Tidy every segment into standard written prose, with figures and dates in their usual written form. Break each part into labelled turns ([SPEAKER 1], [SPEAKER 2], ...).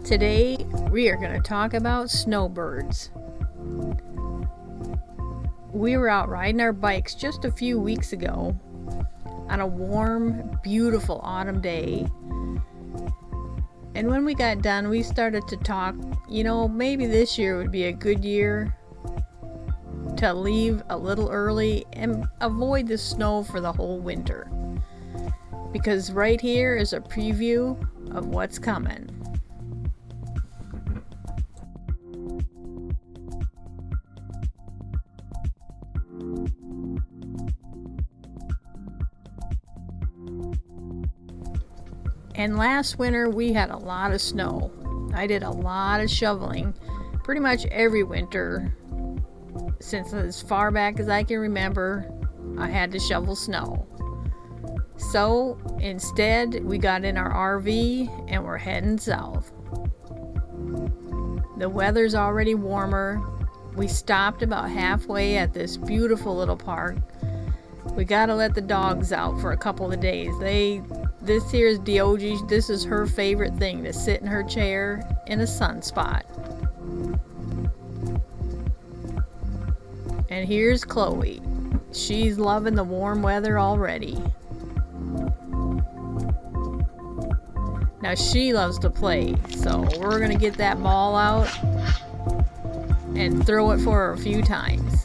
[SPEAKER 1] Today we are going to talk about snowbirds. We were out riding our bikes just a few weeks ago on a warm, beautiful autumn day. And when we got done, we started to talk, maybe this year would be a good year to leave a little early and avoid the snow for the whole winter. Because right here is a preview of what's coming. And last winter we had a lot of snow. I did a lot of shoveling pretty much every winter since as far back as I can remember. I had to shovel snow. So instead we got in our RV and we're heading south. The weather's already warmer. We stopped about halfway at this beautiful little park. We gotta let the dogs out for a couple of days. This here is Dioge's. This is her favorite thing, to sit in her chair in a sunspot. And here's Chloe. She's loving the warm weather already. Now she loves to play, so we're gonna get that ball out and throw it for her a few times.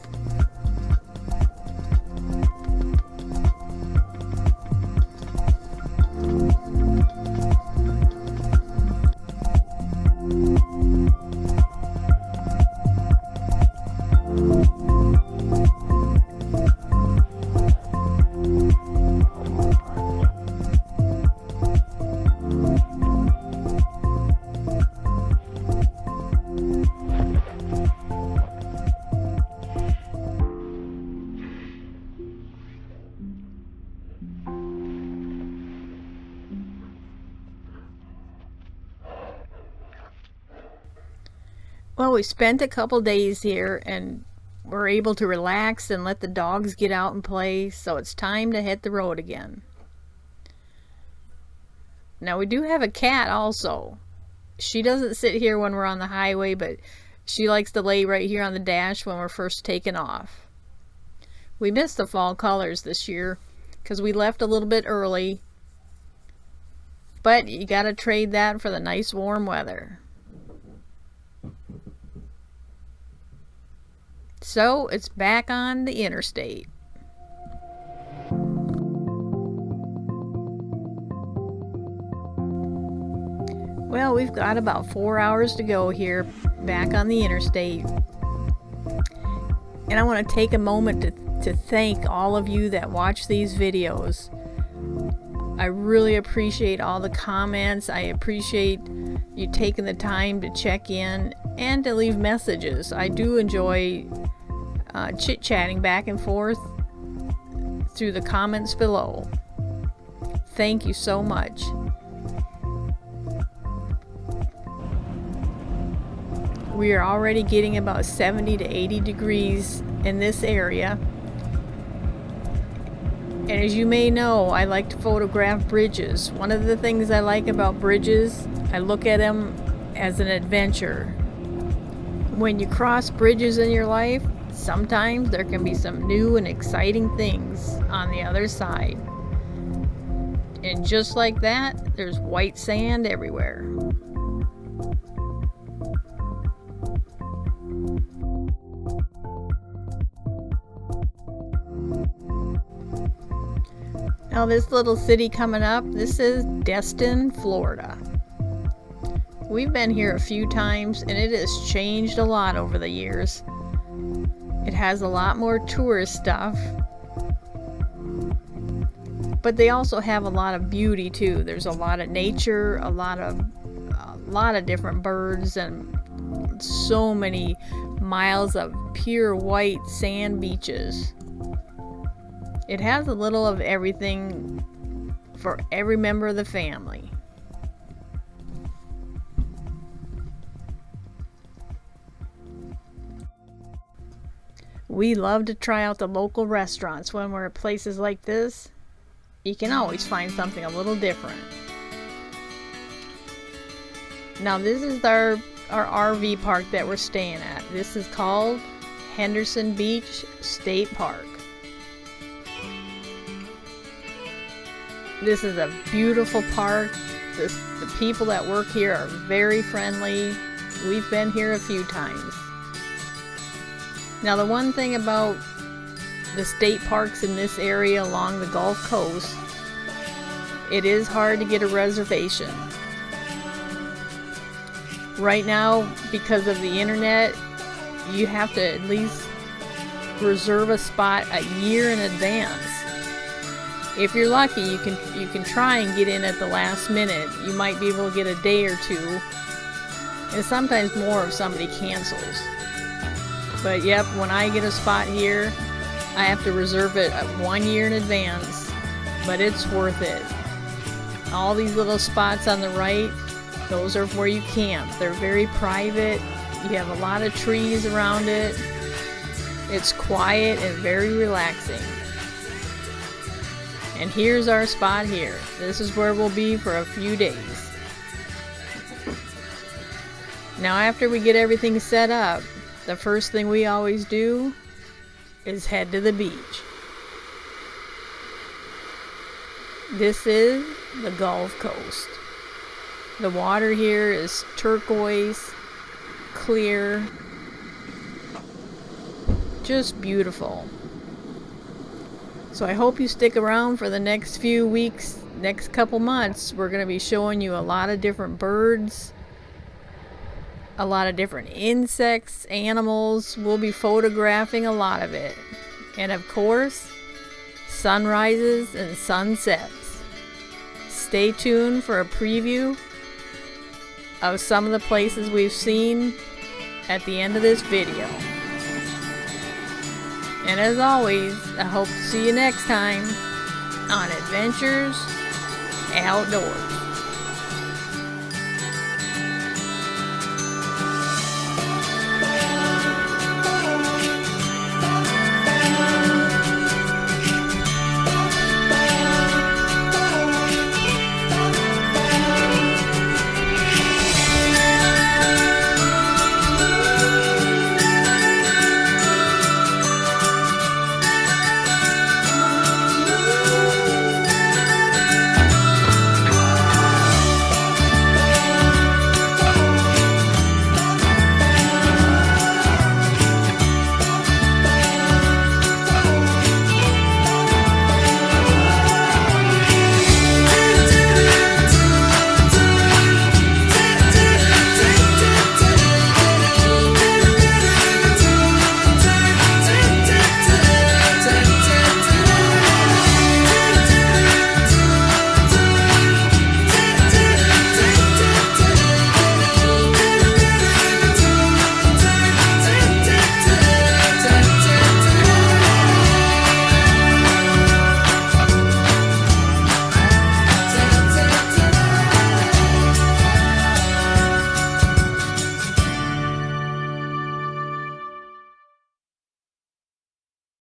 [SPEAKER 1] Well, we spent a couple days here and we're able to relax and let the dogs get out and play, so it's time to hit the road again. Now we do have a cat also. She doesn't sit here when we're on the highway, but she likes to lay right here on the dash when we're first taking off. We missed the fall colors this year because we left a little bit early, but you gotta trade that for the nice warm weather. So it's back on the interstate. Well, we've got about 4 hours to go here back on the interstate. And I want to take a moment to thank all of you that watch these videos. I really appreciate all the comments. I appreciate you taking the time to check in and to leave messages. I do enjoy chit-chatting back and forth through the comments below. Thank you so much. We are already getting about 70 to 80 degrees in this area. And as you may know, I like to photograph bridges. One of the things I like about bridges, I look at them as an adventure. When you cross bridges in your life, sometimes there can be some new and exciting things on the other side. And just like that, there's white sand everywhere. Now this little city coming up, this is Destin, Florida. We've been here a few times and it has changed a lot over the years. It has a lot more tourist stuff, but they also have a lot of beauty too. There's a lot of nature, a lot of different birds, and so many miles of pure white sand beaches. It has a little of everything for every member of the family. We love to try out the local restaurants when we're at places like this. You can always find something a little different. Now this is our RV park that we're staying at. This is called Henderson Beach State Park. This is a beautiful park. The people that work here are very friendly. We've been here a few times. Now the one thing about the state parks in this area along the Gulf Coast, it is hard to get a reservation. Right now, because of the internet, you have to at least reserve a spot a year in advance. If you're lucky, you can try and get in at the last minute. You might be able to get a day or two, and sometimes more if somebody cancels. But yep, when I get a spot here, I have to reserve it 1 year in advance, but it's worth it. All these little spots on the right, those are where you camp. They're very private. You have a lot of trees around it. It's quiet and very relaxing. And here's our spot here. This is where we'll be for a few days. Now after we get everything set up, the first thing we always do is head to the beach. This is the Gulf Coast. The water here is turquoise, clear, just beautiful. So I hope you stick around for the next few weeks, next couple months. We're going to be showing you a lot of different birds, a lot of different insects, animals. We'll be photographing a lot of it. And of course, sunrises and sunsets. Stay tuned for a preview of some of the places we've seen at the end of this video. And as always, I hope to see you next time on Adventures Outdoors.